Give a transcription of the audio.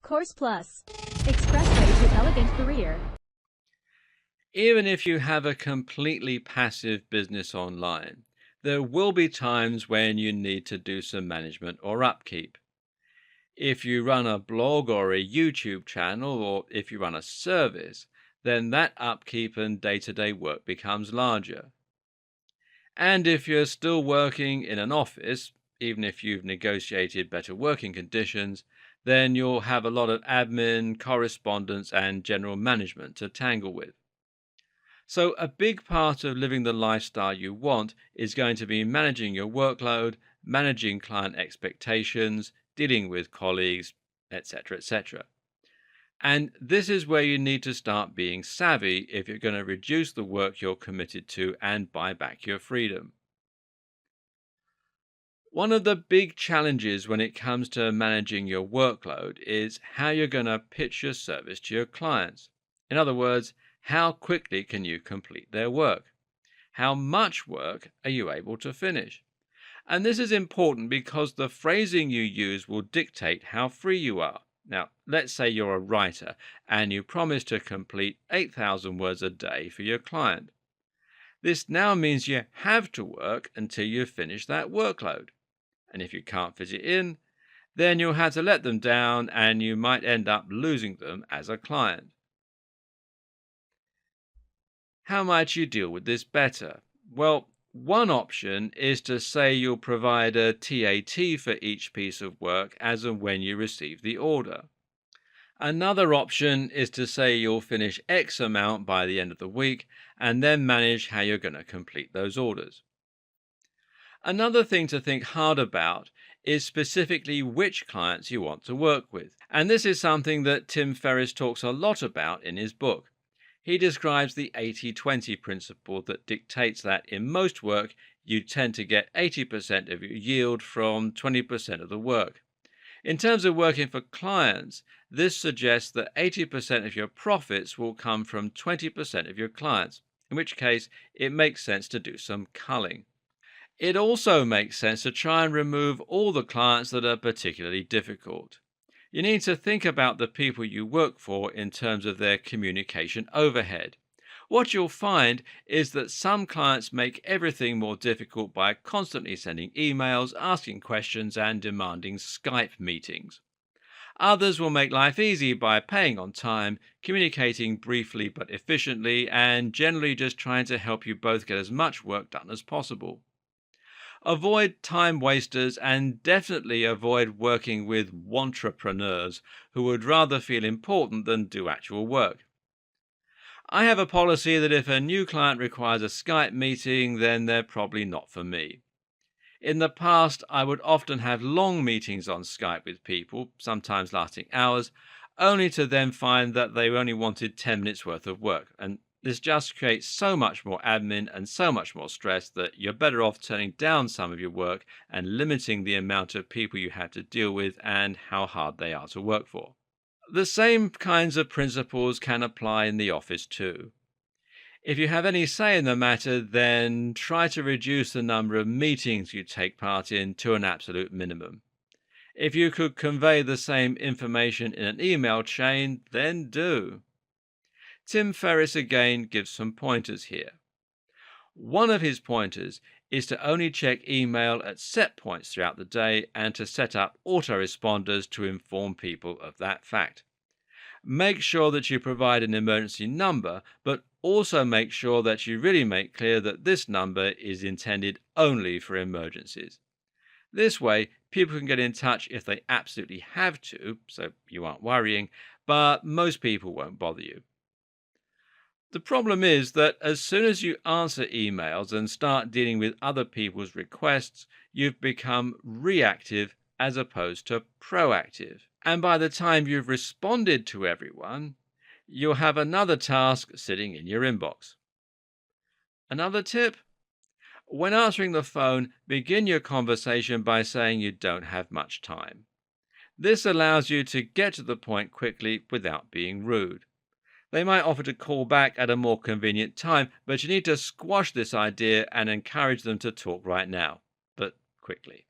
Course Plus. Expressway to elegant career. Even if you have a completely passive business online, there will be times when you need to do some management or upkeep. If you run a blog or a YouTube channel, or if you run a service, then that upkeep and day to day work becomes larger. And if you're still working in an office, even if you've negotiated better working conditions, then you'll have a lot of admin, correspondence, and general management to tangle with. So, a big part of living the lifestyle you want is going to be managing your workload, managing client expectations, dealing with colleagues, etc., etc. And this is where you need to start being savvy if you're going to reduce the work you're committed to and buy back your freedom. One of the big challenges when it comes to managing your workload is how you're going to pitch your service to your clients. In other words, how quickly can you complete their work? How much work are you able to finish? And this is important because the phrasing you use will dictate how free you are. Now, let's say you're a writer and you promise to complete 8,000 words a day for your client. This now means you have to work until you finish that workload. And if you can't fit it in, then you'll have to let them down and you might end up losing them as a client. How might you deal with this better? Well, one option is to say you'll provide a TAT for each piece of work as and when you receive the order. Another option is to say you'll finish X amount by the end of the week and then manage how you're going to complete those orders. Another thing to think hard about is specifically which clients you want to work with. And this is something that Tim Ferriss talks a lot about in his book. He describes the 80-20 principle that dictates that in most work, you tend to get 80% of your yield from 20% of the work. In terms of working for clients, this suggests that 80% of your profits will come from 20% of your clients, in which case it makes sense to do some culling. It also makes sense to try and remove all the clients that are particularly difficult. You need to think about the people you work for in terms of their communication overhead. What you'll find is that some clients make everything more difficult by constantly sending emails, asking questions, and demanding Skype meetings. Others will make life easy by paying on time, communicating briefly but efficiently, and generally just trying to help you both get as much work done as possible. Avoid time wasters and definitely avoid working with wantrepreneurs who would rather feel important than do actual work. I have a policy that if a new client requires a Skype meeting, then they're probably not for me. In the past, I would often have long meetings on Skype with people, sometimes lasting hours, only to then find that they only wanted 10 minutes worth of work. And this just creates so much more admin and so much more stress that you're better off turning down some of your work and limiting the amount of people you have to deal with and how hard they are to work for. The same kinds of principles can apply in the office too. If you have any say in the matter, then try to reduce the number of meetings you take part in to an absolute minimum. If you could convey the same information in an email chain, then do. Tim Ferriss again gives some pointers here. One of his pointers is to only check email at set points throughout the day and to set up autoresponders to inform people of that fact. Make sure that you provide an emergency number, but also make sure that you really make clear that this number is intended only for emergencies. This way, people can get in touch if they absolutely have to, so you aren't worrying, but most people won't bother you. The problem is that as soon as you answer emails and start dealing with other people's requests, you've become reactive as opposed to proactive. And by the time you've responded to everyone, you'll have another task sitting in your inbox. Another tip: when answering the phone, begin your conversation by saying you don't have much time. This allows you to get to the point quickly without being rude. They might offer to call back at a more convenient time, but you need to squash this idea and encourage them to talk right now, but quickly.